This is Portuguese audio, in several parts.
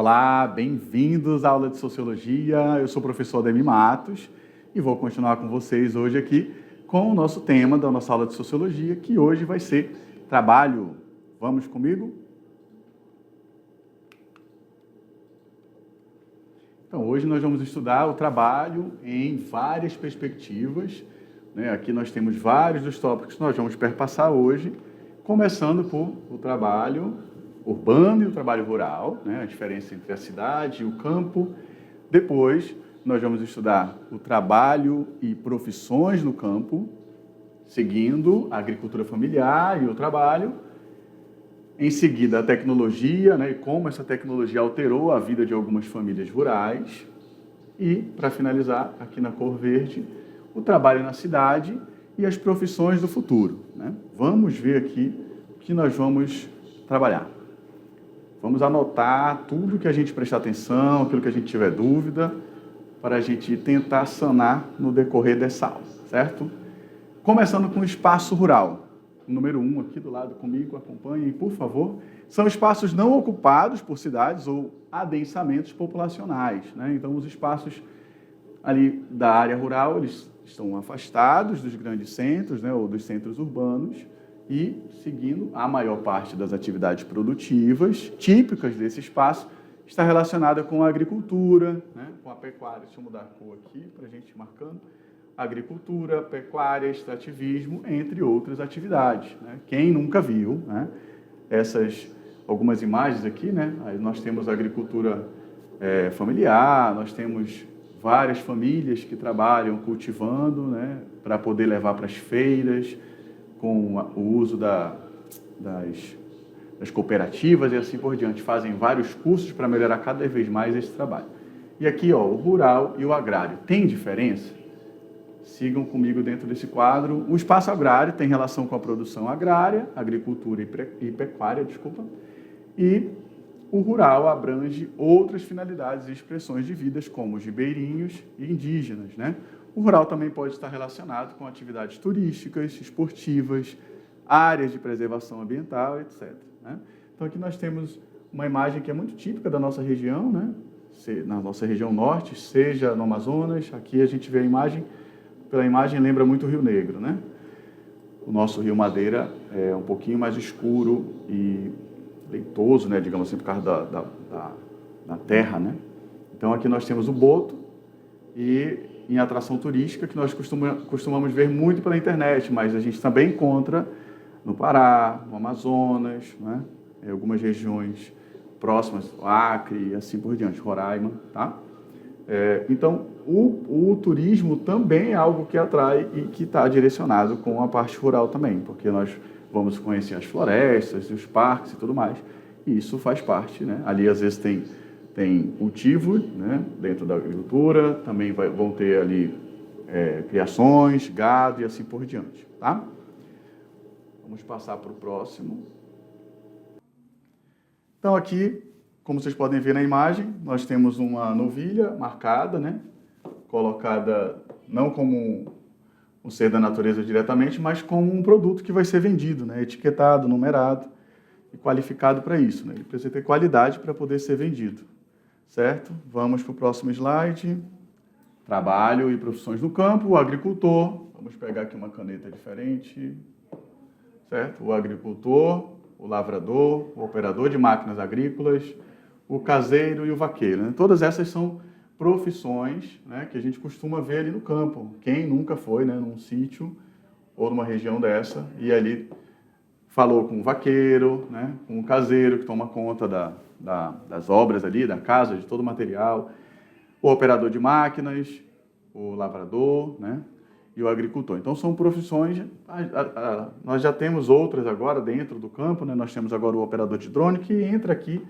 Olá, bem-vindos à aula de Sociologia. Eu sou o professor Ademir Matos e vou continuar com vocês hoje aqui com o nosso tema da nossa aula de Sociologia, que hoje vai ser trabalho. Vamos comigo? Então, hoje nós vamos estudar o trabalho em várias perspectivas, né? Aqui nós temos vários dos tópicos que nós vamos perpassar hoje, começando por o trabalho urbano e o trabalho rural, né? A diferença entre a cidade e o campo. Depois, nós vamos estudar o trabalho e profissões no campo, seguindo a agricultura familiar e o trabalho. Em seguida, a tecnologia, né, e como essa tecnologia alterou a vida de algumas famílias rurais. E, para finalizar, aqui na cor verde, o trabalho na cidade e as profissões do futuro, né? Vamos ver aqui o que nós vamos trabalhar. Vamos anotar tudo que a gente prestar atenção, aquilo que a gente tiver dúvida, para a gente tentar sanar no decorrer dessa aula, certo? Começando com o espaço rural. O número 1 aqui do lado comigo, acompanhem, por favor. São espaços não ocupados por cidades ou adensamentos populacionais, né? Então, os espaços ali da área rural, eles estão afastados dos grandes centros, né, ou dos centros urbanos, e seguindo a maior parte das atividades produtivas típicas desse espaço está relacionada com a agricultura, né, com a pecuária. Deixa eu mudar a cor aqui para a gente ir marcando. Agricultura, pecuária, extrativismo, entre outras atividades, né? Quem nunca viu, né, algumas imagens aqui, né? Aí nós temos a agricultura familiar, nós temos várias famílias que trabalham cultivando, né, para poder levar para as feiras, com o uso das cooperativas e assim por diante. Fazem vários cursos para melhorar cada vez mais esse trabalho. E aqui, ó, o rural e o agrário. Tem diferença? Sigam comigo dentro desse quadro. O espaço agrário tem relação com a produção agrária, agricultura e pecuária, e o rural abrange outras finalidades e expressões de vidas, como os ribeirinhos e indígenas, né? O rural também pode estar relacionado com atividades turísticas, esportivas, áreas de preservação ambiental, etc., né? Então, aqui nós temos uma imagem que é muito típica da nossa região, né? Na nossa região norte, seja no Amazonas. Aqui a gente vê a imagem, pela imagem lembra muito o Rio Negro, né? O nosso Rio Madeira é um pouquinho mais escuro e leitoso, né, digamos assim, por causa da terra, né? Então, aqui nós temos o boto e em atração turística, que nós costumamos ver muito pela internet, mas a gente também encontra no Pará, no Amazonas, né? Em algumas regiões próximas, Acre e assim por diante, Roraima, tá? Então, o turismo também é algo que atrai e que está direcionado com a parte rural também, porque nós vamos conhecer as florestas, os parques e tudo mais, e isso faz parte, né? Ali, às vezes, tem cultivo, né, dentro da agricultura, também vão ter ali criações, gado e assim por diante, tá? Vamos passar para o próximo. Então, aqui, como vocês podem ver na imagem, nós temos uma novilha marcada, né, colocada não como um ser da natureza diretamente, mas como um produto que vai ser vendido, né, etiquetado, numerado e qualificado para isso, né? Ele precisa ter qualidade para poder ser vendido, certo? Vamos para o próximo slide. Trabalho e profissões no campo, o agricultor. Vamos pegar aqui uma caneta diferente, certo? O agricultor, o lavrador, o operador de máquinas agrícolas, o caseiro e o vaqueiro, né? Todas essas são profissões, né, que a gente costuma ver ali no campo. Quem nunca foi, né, num sítio ou numa região dessa e ali falou com o vaqueiro, né, com o caseiro que toma conta das obras ali, da casa, de todo o material, o operador de máquinas, o lavrador, né, e o agricultor. Então, são profissões, nós já temos outras agora dentro do campo, né? Nós temos agora o operador de drone, que entra aqui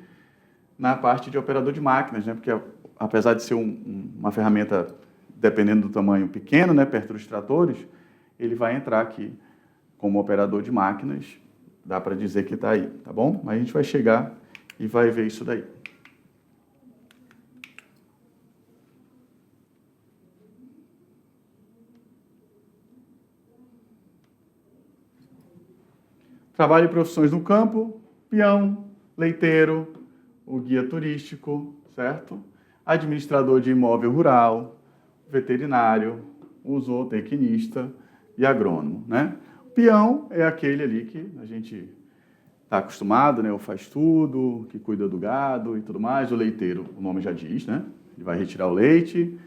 na parte de operador de máquinas, né? Porque apesar de ser uma ferramenta, dependendo do tamanho, pequeno, né, perto dos tratores, ele vai entrar aqui como operador de máquinas, dá para dizer que está aí, tá bom? Mas a gente vai chegar e vai ver isso daí. Trabalho e profissões no campo, peão, leiteiro, o guia turístico, certo? Administrador de imóvel rural, veterinário, o zootecnista e agrônomo, né? O peão é aquele ali que a gente está acostumado, né? O faz tudo, que cuida do gado e tudo mais. O leiteiro, o nome já diz, né? Ele vai retirar o leite.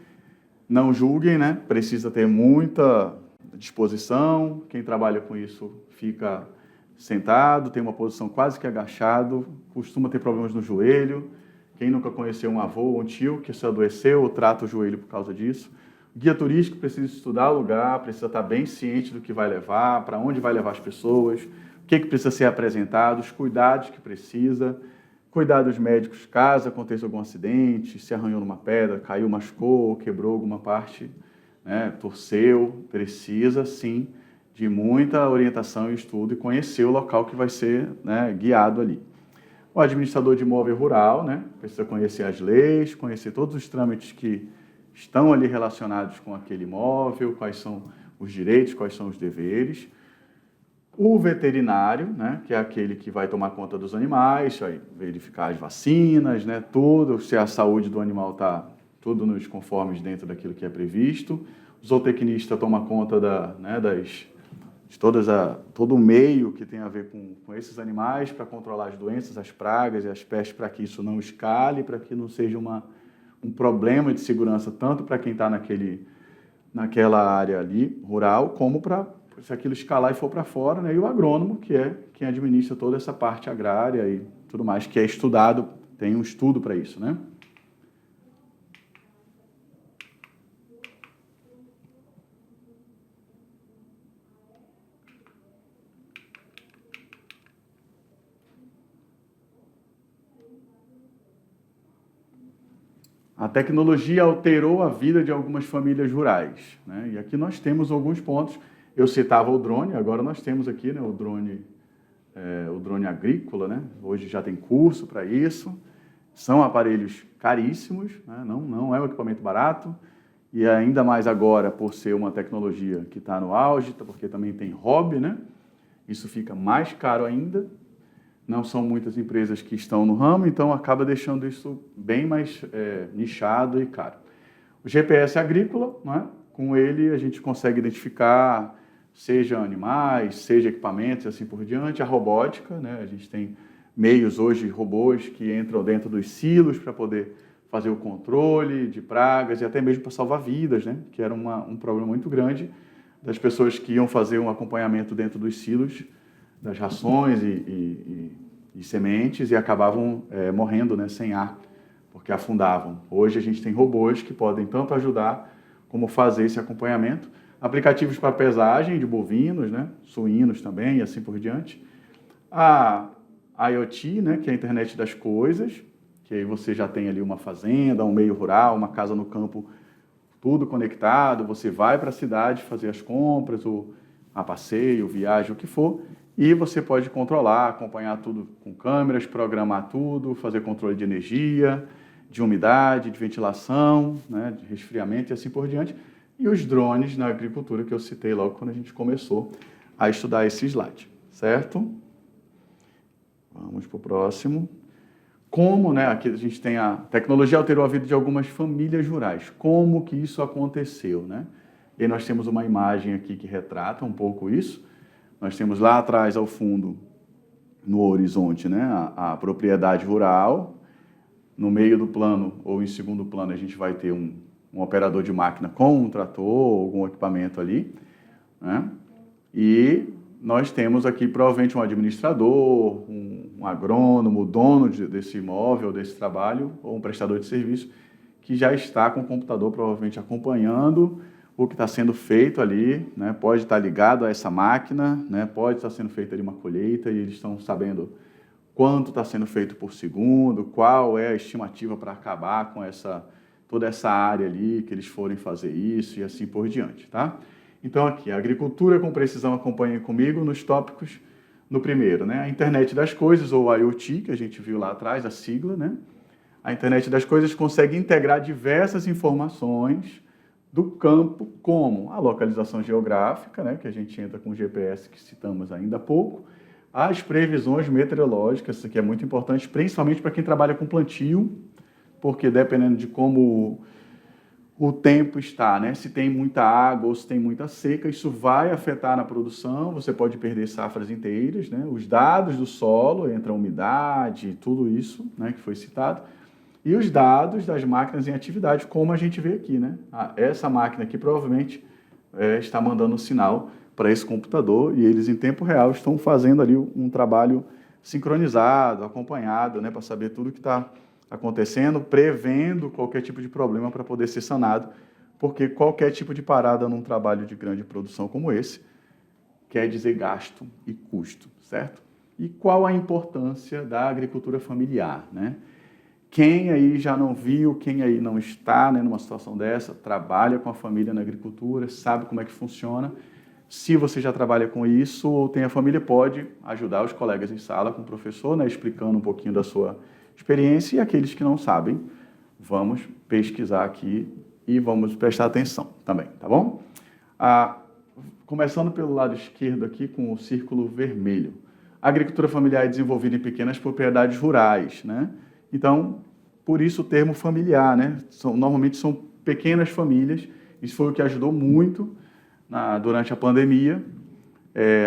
Não julguem, né? Precisa ter muita disposição. Quem trabalha com isso fica sentado, tem uma posição quase que agachado, costuma ter problemas no joelho. Quem nunca conheceu um avô ou um tio que se adoeceu ou trata o joelho por causa disso. O guia turístico precisa estudar o lugar, precisa estar bem ciente do que vai levar, para onde vai levar as pessoas, o que precisa ser apresentado, os cuidados que precisa, cuidados médicos caso aconteça algum acidente, se arranhou numa pedra, caiu, machucou, quebrou alguma parte, né, torceu, precisa sim de muita orientação e estudo e conhecer o local que vai ser, né, guiado ali. O administrador de imóvel rural, né, precisa conhecer as leis, conhecer todos os trâmites que estão ali relacionados com aquele imóvel, quais são os direitos, quais são os deveres. O veterinário, né, que é aquele que vai tomar conta dos animais, vai verificar as vacinas, né, tudo, se a saúde do animal está tudo nos conformes dentro daquilo que é previsto. O zootecnista toma conta de todo o meio que tem a ver com esses animais para controlar as doenças, as pragas e as pestes, para que isso não escale, para que não seja um problema de segurança tanto para quem está naquela área ali, rural, como para se aquilo escalar e for para fora, né? E o agrônomo, que é quem administra toda essa parte agrária e tudo mais, que é estudado, tem um estudo para isso, né? A tecnologia alterou a vida de algumas famílias rurais, né? E aqui nós temos alguns pontos. Eu citava o drone, agora nós temos aqui, né, o drone agrícola, né? Hoje já tem curso para isso. São aparelhos caríssimos, né? Não é um equipamento barato. E ainda mais agora, por ser uma tecnologia que está no auge, porque também tem hobby, né? Isso fica mais caro ainda. Não são muitas empresas que estão no ramo, então acaba deixando isso bem mais nichado e caro. O GPS agrícola, né? Com ele a gente consegue identificar, seja animais, seja equipamentos e assim por diante. A robótica, né? A gente tem meios hoje, robôs que entram dentro dos silos para poder fazer o controle de pragas e até mesmo para salvar vidas, né? Que era um problema muito grande das pessoas que iam fazer um acompanhamento dentro dos silos, das rações e sementes e acabavam morrendo, né, sem ar, porque afundavam. Hoje a gente tem robôs que podem tanto ajudar como fazer esse acompanhamento. Aplicativos para pesagem de bovinos, né, suínos também e assim por diante. A IoT, né, que é a internet das coisas, que aí você já tem ali uma fazenda, um meio rural, uma casa no campo, tudo conectado, você vai para a cidade fazer as compras, ou a passeio, viagem, o que for, e você pode controlar, acompanhar tudo com câmeras, programar tudo, fazer controle de energia, de umidade, de ventilação, né, de resfriamento e assim por diante. E os drones na agricultura que eu citei logo quando a gente começou a estudar esse slide, certo? Vamos para o próximo. Como, né, aqui a gente tem a tecnologia alterou a vida de algumas famílias rurais. Como que isso aconteceu, né? E aí nós temos uma imagem aqui que retrata um pouco isso. Nós temos lá atrás, ao fundo, no horizonte, né, a propriedade rural. No meio do plano, ou em segundo plano, a gente vai ter um operador de máquina com um trator, algum equipamento ali, né? E nós temos aqui, provavelmente, um administrador, um agrônomo, o dono desse imóvel, desse trabalho, ou um prestador de serviço, que já está com o computador, provavelmente, acompanhando o que está sendo feito ali, né? Pode estar ligado a essa máquina, né? Pode estar sendo feita ali uma colheita e eles estão sabendo quanto está sendo feito por segundo, qual é a estimativa para acabar com toda essa área ali, que eles forem fazer isso e assim por diante, tá? Então aqui, a agricultura com precisão, acompanhem comigo nos tópicos, no primeiro, né? A internet das coisas, ou IoT, que a gente viu lá atrás, a sigla, né? A internet das coisas consegue integrar diversas informações do campo, como a localização geográfica, né, que a gente entra com o GPS que citamos ainda há pouco, as previsões meteorológicas, isso aqui é muito importante, principalmente para quem trabalha com plantio, porque dependendo de como o tempo está, né? Se tem muita água ou se tem muita seca, isso vai afetar na produção, você pode perder safras inteiras, né? Os dados do solo, entra a umidade, tudo isso, né, que foi citado, e os dados das máquinas em atividade, como a gente vê aqui, né? Essa máquina aqui provavelmente está mandando um sinal para esse computador e eles em tempo real estão fazendo ali um trabalho sincronizado, acompanhado, né, para saber tudo que está acontecendo, prevendo qualquer tipo de problema para poder ser sanado, porque qualquer tipo de parada num trabalho de grande produção como esse quer dizer gasto e custo, certo? E qual a importância da agricultura familiar, né? Quem aí já não viu, quem aí não está, né, numa situação dessa, trabalha com a família na agricultura, sabe como é que funciona. Se você já trabalha com isso ou tem a família, pode ajudar os colegas em sala com o professor, né, explicando um pouquinho da sua experiência. E aqueles que não sabem, vamos pesquisar aqui e vamos prestar atenção também, tá bom? Começando pelo lado esquerdo aqui com o círculo vermelho. A agricultura familiar é desenvolvida em pequenas propriedades rurais, né? Então, por isso o termo familiar, né? Normalmente são pequenas famílias. Isso foi o que ajudou muito durante a pandemia,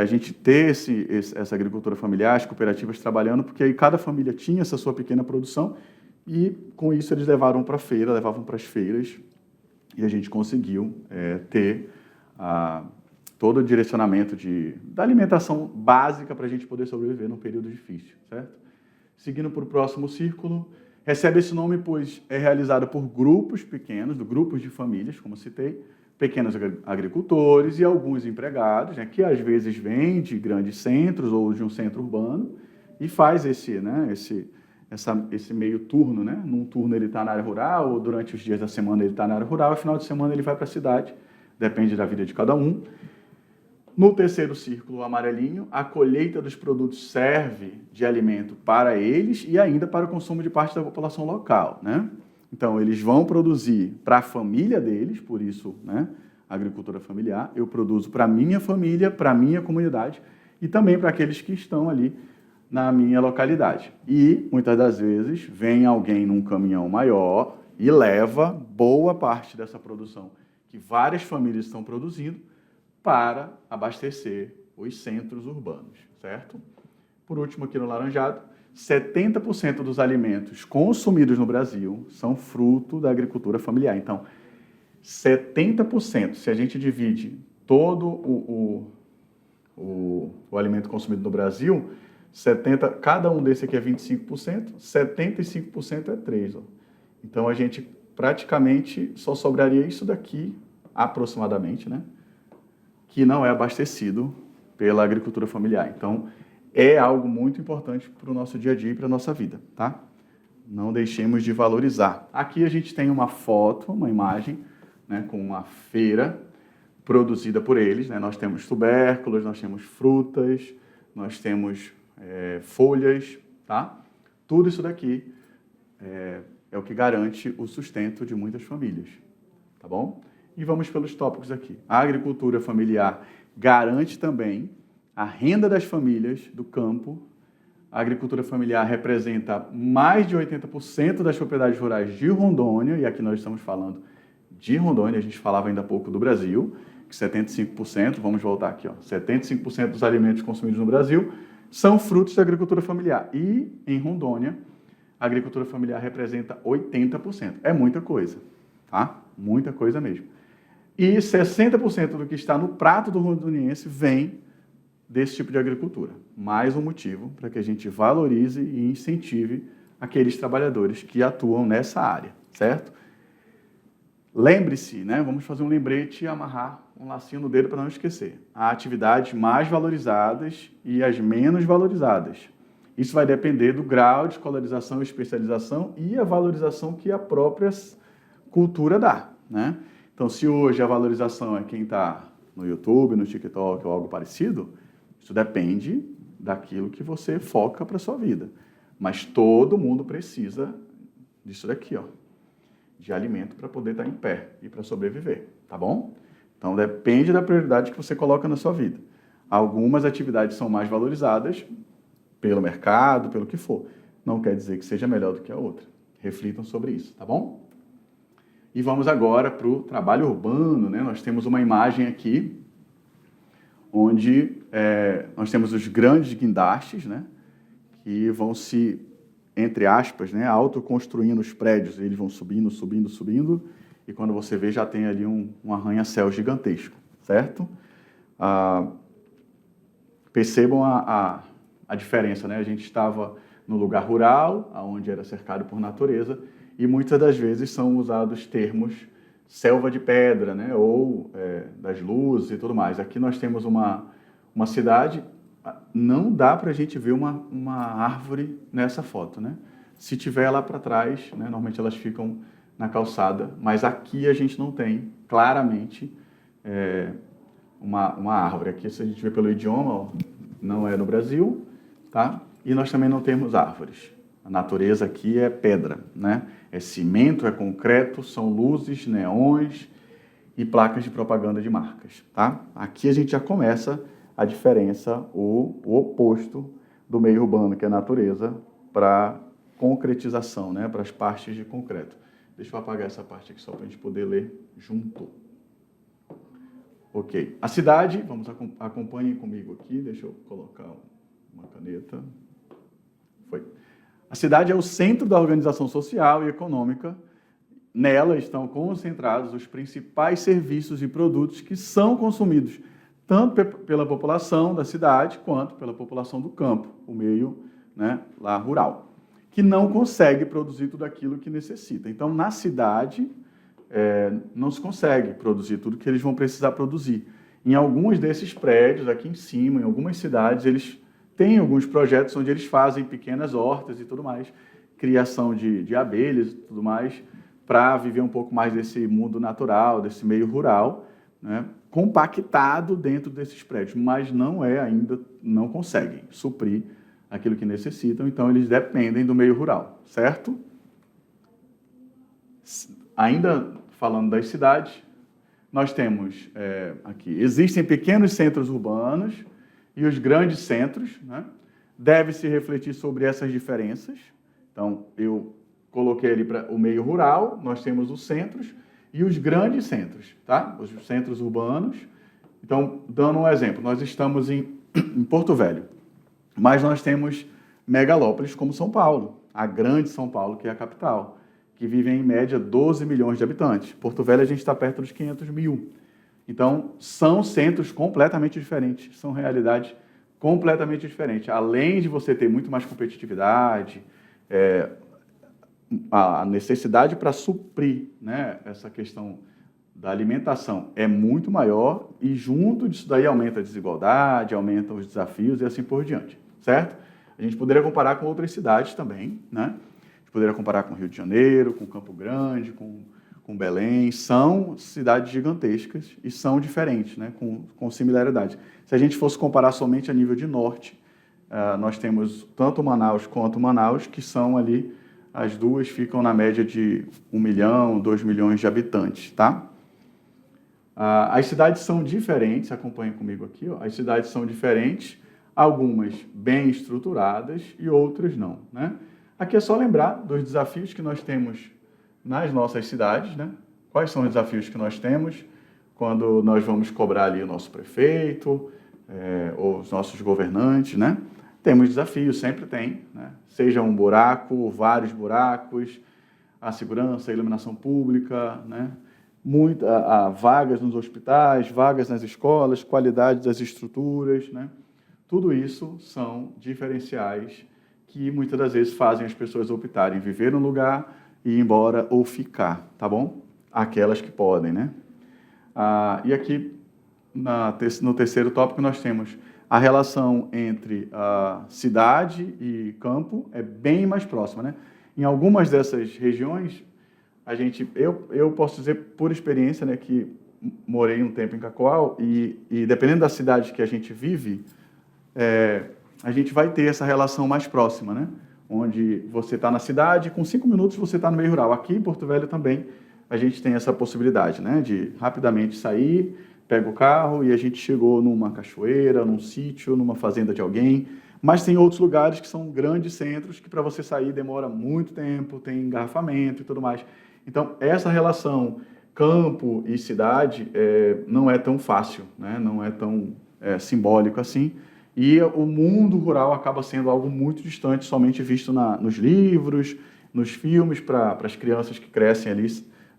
a gente ter essa agricultura familiar, as cooperativas trabalhando, porque aí cada família tinha essa sua pequena produção e com isso eles levavam para as feiras e a gente conseguiu ter todo o direcionamento da alimentação básica para a gente poder sobreviver num período difícil, certo? Seguindo para o próximo círculo, recebe esse nome pois é realizado por grupos pequenos, grupos de famílias, como citei, pequenos agricultores e alguns empregados, né, que às vezes vêm de grandes centros ou de um centro urbano e faz esse meio turno, né? Num turno ele está na área rural, ou durante os dias da semana ele está na área rural, e no final de semana ele vai para a cidade, depende da vida de cada um. No terceiro círculo, o amarelinho, a colheita dos produtos serve de alimento para eles e ainda para o consumo de parte da população local, né? Então, eles vão produzir para a família deles, por isso, né, agricultura familiar. Eu produzo para a minha família, para a minha comunidade e também para aqueles que estão ali na minha localidade. E, muitas das vezes, vem alguém num caminhão maior e leva boa parte dessa produção que várias famílias estão produzindo para abastecer os centros urbanos, certo? Por último, aqui no laranjado, 70% dos alimentos consumidos no Brasil são fruto da agricultura familiar. Então, 70%, se a gente divide todo o alimento consumido no Brasil, cada um desse aqui é 25%, 75% é 3%. Ó. Então, a gente praticamente só sobraria isso daqui, aproximadamente, né? Que não é abastecido pela agricultura familiar. Então, é algo muito importante para o nosso dia a dia e para a nossa vida, tá? Não deixemos de valorizar. Aqui a gente tem uma foto, uma imagem, né, com uma feira produzida por eles, né? Nós temos tubérculos, nós temos frutas, nós temos folhas, tá? Tudo isso daqui é o que garante o sustento de muitas famílias, tá bom? E vamos pelos tópicos aqui. A agricultura familiar garante também a renda das famílias do campo. A agricultura familiar representa mais de 80% das propriedades rurais de Rondônia, e aqui nós estamos falando de Rondônia, a gente falava ainda há pouco do Brasil, que 75%, vamos voltar aqui, ó, 75% dos alimentos consumidos no Brasil são frutos da agricultura familiar. E em Rondônia, a agricultura familiar representa 80%. É muita coisa, tá? Muita coisa mesmo. E 60% do que está no prato do rondoniense vem desse tipo de agricultura. Mais um motivo para que a gente valorize e incentive aqueles trabalhadores que atuam nessa área, certo? Lembre-se, né? Vamos fazer um lembrete e amarrar um lacinho no dedo para não esquecer. Há atividades mais valorizadas e as menos valorizadas. Isso vai depender do grau de escolarização e especialização e a valorização que a própria cultura dá, né? Então, se hoje a valorização é quem está no YouTube, no TikTok ou algo parecido, isso depende daquilo que você foca para a sua vida. Mas todo mundo precisa disso daqui, ó, de alimento para poder estar em pé e para sobreviver, tá bom? Então, depende da prioridade que você coloca na sua vida. Algumas atividades são mais valorizadas pelo mercado, pelo que for. Não quer dizer que seja melhor do que a outra. Reflitam sobre isso, tá bom? E vamos agora para o trabalho urbano, né? Nós temos uma imagem aqui, onde nós temos os grandes guindastes, né? Que vão se, entre aspas, né, autoconstruindo os prédios. Eles vão subindo, subindo, subindo, e quando você vê, já tem ali um arranha-céu gigantesco, certo? Percebam a diferença, né? A gente estava no lugar rural, onde era cercado por natureza, e muitas das vezes são usados termos selva de pedra, né? Ou das luzes e tudo mais. Aqui nós temos uma cidade, não dá para a gente ver uma árvore nessa foto, né? Se tiver lá para trás, né? Normalmente elas ficam na calçada, mas aqui a gente não tem claramente uma árvore. Aqui, se a gente vê pelo idioma, ó, não é no Brasil, tá? E nós também não temos árvores. A natureza aqui é pedra, né? É cimento, é concreto, são luzes, neons e placas de propaganda de marcas, tá? Aqui a gente já começa a diferença, o oposto do meio urbano, que é a natureza, para concretização, né? Para as partes de concreto. Deixa eu apagar essa parte aqui só para a gente poder ler junto. Ok. A cidade, acompanhem comigo aqui, deixa eu colocar uma caneta. Foi. A cidade é o centro da organização social e econômica. Nela estão concentrados os principais serviços e produtos que são consumidos tanto pela população da cidade quanto pela população do campo, o meio, né, lá rural, que não consegue produzir tudo aquilo que necessita. Então, na cidade, não se consegue produzir tudo que eles vão precisar produzir. Em alguns desses prédios, aqui em cima, em algumas cidades, eles têm alguns projetos onde eles fazem pequenas hortas e tudo mais, criação de abelhas e tudo mais, para viver um pouco mais desse mundo natural, desse meio rural, né, compactado dentro desses prédios, mas não conseguem suprir aquilo que necessitam, então eles dependem do meio rural, certo? Ainda falando das cidades, nós temos aqui, existem pequenos centros urbanos e os grandes centros, né? Deve-se refletir sobre essas diferenças. Então, eu coloquei ali para o meio rural, nós temos os centros e os grandes centros, tá? Os centros urbanos. Então, dando um exemplo, nós estamos em Porto Velho, mas nós temos megalópolis como São Paulo, a grande São Paulo, que é a capital, que vive em média 12 milhões de habitantes. Porto Velho a gente está perto dos 500 mil. Então, são centros completamente diferentes, são realidades completamente diferentes. Além de você ter muito mais competitividade, a necessidade para suprir, né, essa questão da alimentação é muito maior e junto disso daí aumenta a desigualdade, aumenta os desafios e assim por diante, certo? A gente poderia comparar com outras cidades também, né? A gente poderia comparar com Rio de Janeiro, com Campo Grande, com Belém. São cidades gigantescas e são diferentes, né? Com similaridades. Se a gente fosse comparar somente a nível de norte, nós temos tanto Manaus quanto Manaus, que são ali, as duas ficam na média de 1 milhão, 2 milhões de habitantes, tá? As cidades são diferentes, acompanhem comigo aqui, ó. As cidades são diferentes, algumas bem estruturadas e outras não, né? Aqui é só lembrar dos desafios que nós temos nas nossas cidades, né? Quais são os desafios que nós temos quando nós vamos cobrar ali o nosso prefeito, ou os nossos governantes, né? Temos desafios, sempre tem, né? Seja um buraco, vários buracos, a segurança, a iluminação pública, né? Vagas nos hospitais, vagas nas escolas, qualidade das estruturas, né? Tudo isso são diferenciais que muitas das vezes fazem as pessoas optarem viver num lugar e ir embora ou ficar, tá bom? Aquelas que podem, né? E aqui, no terceiro tópico, nós temos a relação entre a cidade e campo é bem mais próxima, né? Em algumas dessas regiões, eu posso dizer por experiência, né, que morei um tempo em Cacoal e dependendo da cidade que a gente vive, a gente vai ter essa relação mais próxima, né? Onde você está na cidade, com 5 minutos você está no meio rural. Aqui em Porto Velho também a gente tem essa possibilidade, né? De rapidamente sair pega o carro e a gente chegou numa cachoeira, num sítio, numa fazenda de alguém. Mas tem outros lugares que são grandes centros que para você sair demora muito tempo, tem engarrafamento e tudo mais. Então, essa relação campo e cidade não é tão fácil, né? Não é tão simbólico assim. E o mundo rural acaba sendo algo muito distante, somente visto nos livros, nos filmes, para as crianças que crescem ali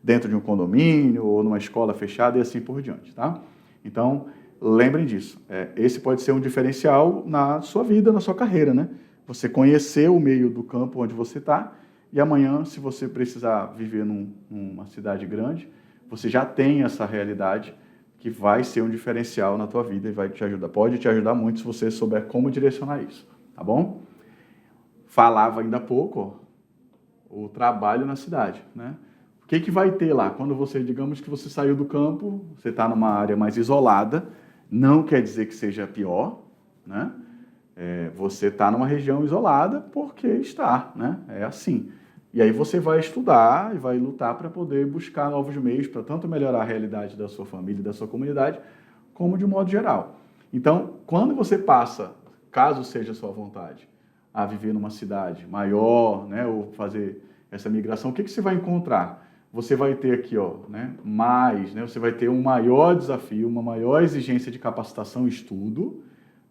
dentro de um condomínio ou numa escola fechada e assim por diante, tá? Então, lembrem disso. Esse pode ser um diferencial na sua vida, na sua carreira, né? Você conhecer o meio do campo onde você está e amanhã, se você precisar viver numa cidade grande, você já tem essa realidade que vai ser um diferencial na tua vida e vai te ajudar. Pode te ajudar muito se você souber como direcionar isso, tá bom? Falava ainda há pouco, ó, o trabalho na cidade, né? O que vai ter lá? Quando você, digamos que você saiu do campo, você está numa área mais isolada, não quer dizer que seja pior, né? Você está numa região isolada porque está, né? É assim. E aí você vai estudar e vai lutar para poder buscar novos meios para tanto melhorar a realidade da sua família e da sua comunidade, como de um modo geral. Então, quando você passa, caso seja a sua vontade, a viver numa cidade maior, né, ou fazer essa migração, o que você vai encontrar? Você vai ter aqui, ó, né, você vai ter um maior desafio, uma maior exigência de capacitação e estudo.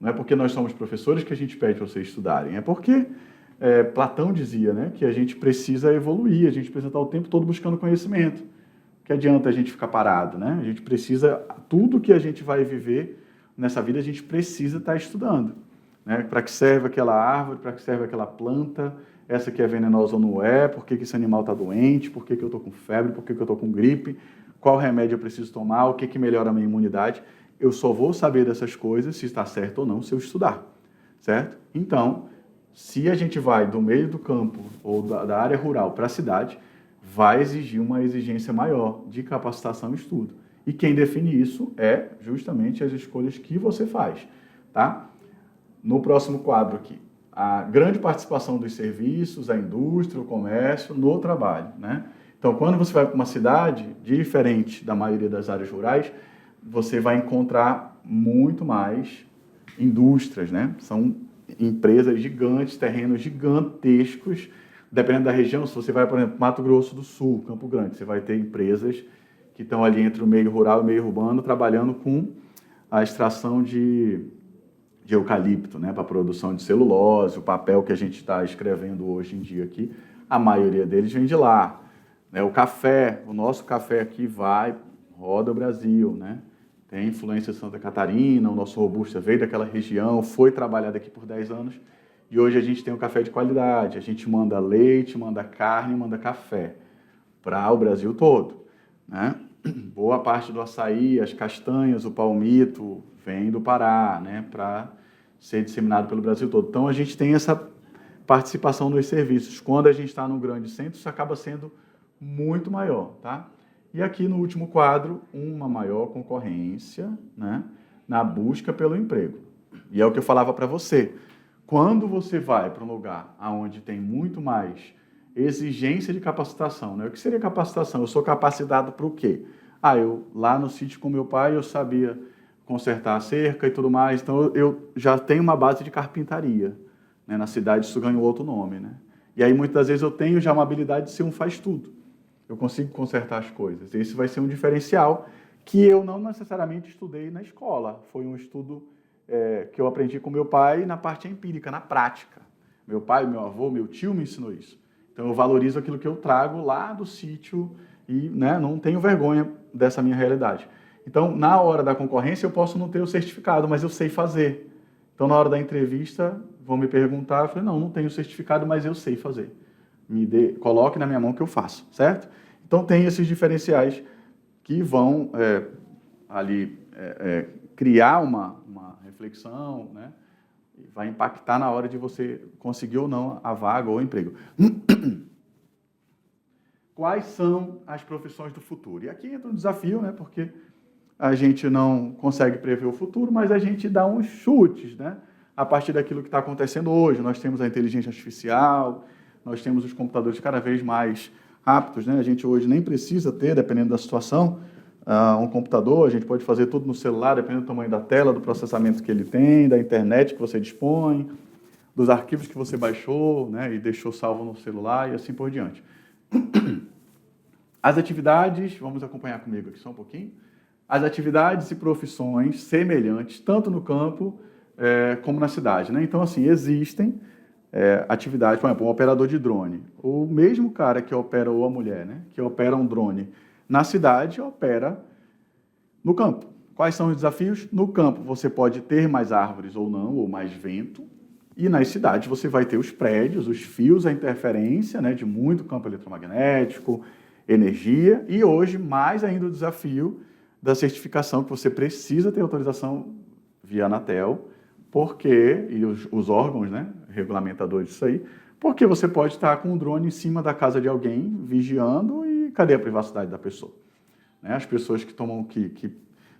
Não é porque nós somos professores que a gente pede para vocês estudarem, é porque Platão dizia, né, que a gente precisa evoluir, a gente precisa estar o tempo todo buscando conhecimento. Que adianta a gente ficar parado, né? A gente precisa, tudo que a gente vai viver nessa vida, a gente precisa estar estudando. Né? Para que serve aquela árvore, para que serve aquela planta, essa que é venenosa ou não é, por que esse animal está doente, por que eu estou com febre, por que eu estou com gripe, qual remédio eu preciso tomar, o que melhora a minha imunidade. Eu só vou saber dessas coisas se está certo ou não, se eu estudar, certo? Então, se a gente vai do meio do campo ou da área rural para a cidade, vai exigir uma exigência maior de capacitação e estudo. E quem define isso é justamente as escolhas que você faz, tá? No próximo quadro aqui, a grande participação dos serviços, a indústria, o comércio no trabalho, né? Então, quando você vai para uma cidade, diferente da maioria das áreas rurais, você vai encontrar muito mais indústrias, né? São empresas gigantes, terrenos gigantescos. Dependendo da região, se você vai, por exemplo, Mato Grosso do Sul, Campo Grande, você vai ter empresas que estão ali entre o meio rural e o meio urbano, trabalhando com a extração de eucalipto, né, para a produção de celulose, o papel que a gente está escrevendo hoje em dia aqui, a maioria deles vem de lá. Né? O café, o nosso café aqui roda o Brasil, né? Tem influência de Santa Catarina, o nosso Robusta veio daquela região, foi trabalhado aqui por 10 anos, e hoje a gente tem um café de qualidade, a gente manda leite, manda carne, manda café para o Brasil todo, né? Boa parte do açaí, as castanhas, o palmito, vem do Pará, né? Para ser disseminado pelo Brasil todo. Então, a gente tem essa participação nos serviços. Quando a gente está num grande centro, isso acaba sendo muito maior, tá? E aqui no último quadro, uma maior concorrência, né, na busca pelo emprego. E é o que eu falava para você. Quando você vai para um lugar onde tem muito mais exigência de capacitação, né? O que seria capacitação? Eu sou capacitado para o quê? Eu lá no sítio com meu pai, eu sabia consertar a cerca e tudo mais, então eu já tenho uma base de carpintaria. Né? Na cidade isso ganhou outro nome, né? E aí muitas vezes eu tenho já uma habilidade de ser um faz-tudo. Eu consigo consertar as coisas. Esse vai ser um diferencial que eu não necessariamente estudei na escola. Foi um estudo que eu aprendi com meu pai na parte empírica, na prática. Meu pai, meu avô, meu tio me ensinou isso. Então eu valorizo aquilo que eu trago lá do sítio e, né, não tenho vergonha dessa minha realidade. Então, na hora da concorrência, eu posso não ter o certificado, mas eu sei fazer. Então, na hora da entrevista, vão me perguntar, eu falei, não tenho certificado, mas eu sei fazer. Coloque na minha mão que eu faço, certo? Então, tem esses diferenciais que vão criar uma reflexão, né? E vai impactar na hora de você conseguir ou não a vaga ou o emprego. Quais são as profissões do futuro? E aqui entra um desafio, né? Porque a gente não consegue prever o futuro, mas a gente dá uns chutes, né? A partir daquilo que está acontecendo hoje. Nós temos a inteligência artificial, nós temos os computadores cada vez mais aptos, né? A gente hoje nem precisa ter, dependendo da situação, um computador, a gente pode fazer tudo no celular, dependendo do tamanho da tela, do processamento que ele tem, da internet que você dispõe, dos arquivos que você baixou, né, e deixou salvo no celular e assim por diante. As atividades, vamos acompanhar comigo aqui só um pouquinho. As atividades e profissões semelhantes, tanto no campo como na cidade, né? Então, assim, existem atividades, por exemplo, um operador de drone. O mesmo cara que opera, ou a mulher, né, que opera um drone na cidade, opera no campo. Quais são os desafios? No campo, você pode ter mais árvores ou não, ou mais vento. E nas cidades, você vai ter os prédios, os fios, a interferência, né, de muito campo eletromagnético, energia. E hoje, mais ainda o desafio da certificação, que você precisa ter autorização via Anatel, porque, e os órgãos, né, regulamentadores disso aí, porque você pode estar com um drone em cima da casa de alguém, vigiando, e cadê a privacidade da pessoa? Né? As pessoas que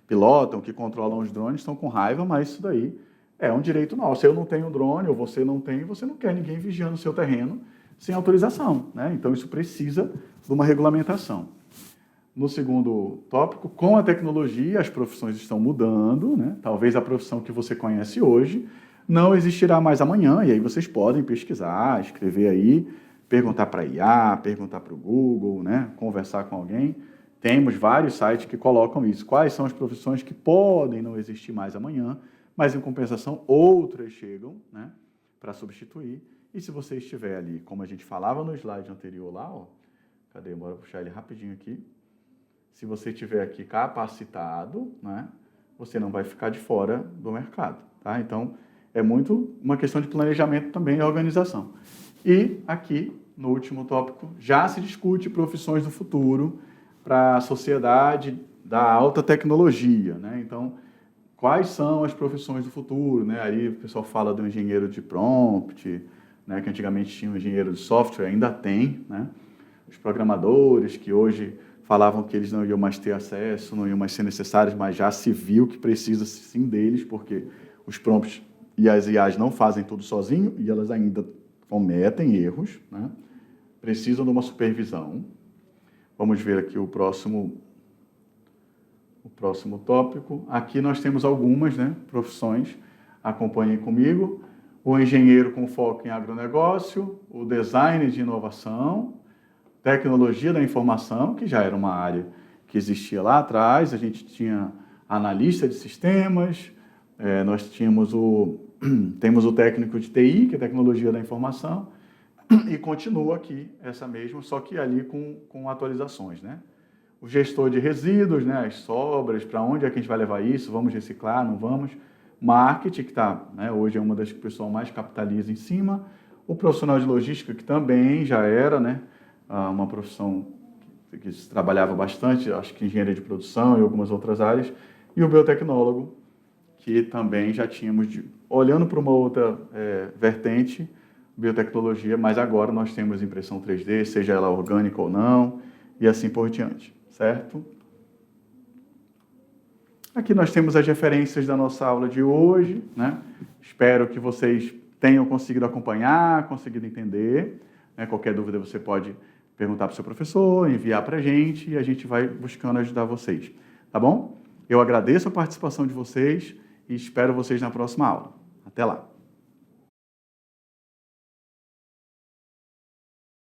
pilotam, que controlam os drones, estão com raiva, mas isso daí é um direito nosso. Eu não tenho drone, ou você não tem, você não quer ninguém vigiando o seu terreno sem autorização, né? Então, isso precisa de uma regulamentação. No segundo tópico, com a tecnologia, as profissões estão mudando, né? Talvez a profissão que você conhece hoje não existirá mais amanhã, e aí vocês podem pesquisar, escrever aí, perguntar para a IA, perguntar para o Google, né? Conversar com alguém. Temos vários sites que colocam isso. Quais são as profissões que podem não existir mais amanhã, mas em compensação outras chegam, né, para substituir. E se você estiver ali, como a gente falava no slide anterior lá, ó, cadê? Bora puxar ele rapidinho aqui. Se você estiver aqui capacitado, né, você não vai ficar de fora do mercado, tá? Então, é muito uma questão de planejamento também e organização. E aqui, no último tópico, já se discute profissões do futuro para a sociedade da alta tecnologia, né? Então, quais são as profissões do futuro, né? Aí o pessoal fala do engenheiro de prompt, né, que antigamente tinha um engenheiro de software, ainda tem, né? Os programadores que hoje falavam que eles não iam mais ter acesso, não iam mais ser necessários, mas já se viu que precisa sim deles, porque os prompts e as IAs não fazem tudo sozinho e elas ainda cometem erros, né? Precisam de uma supervisão. Vamos ver aqui o próximo tópico. Aqui nós temos algumas, né, profissões. Acompanhem comigo. O engenheiro com foco em agronegócio, o design de inovação, tecnologia da informação, que já era uma área que existia lá atrás. A gente tinha analista de sistemas, nós temos temos o técnico de TI, que é tecnologia da informação, e continua aqui essa mesma, só que ali com atualizações, né? O gestor de resíduos, né, as sobras, para onde é que a gente vai levar isso, vamos reciclar, não vamos. Marketing, que né, hoje é uma das que o pessoal mais capitaliza em cima. O profissional de logística, que também já era, né, uma profissão que se trabalhava bastante, acho que engenharia de produção e algumas outras áreas. E o biotecnólogo, que também já tínhamos, olhando para uma outra vertente, biotecnologia, mas agora nós temos impressão 3D, seja ela orgânica ou não, e assim por diante. Certo? Aqui nós temos as referências da nossa aula de hoje, né? Espero que vocês tenham conseguido acompanhar, conseguido entender, né? Qualquer dúvida você pode perguntar para o seu professor, enviar para a gente e a gente vai buscando ajudar vocês. Tá bom? Eu agradeço a participação de vocês e espero vocês na próxima aula. Até lá!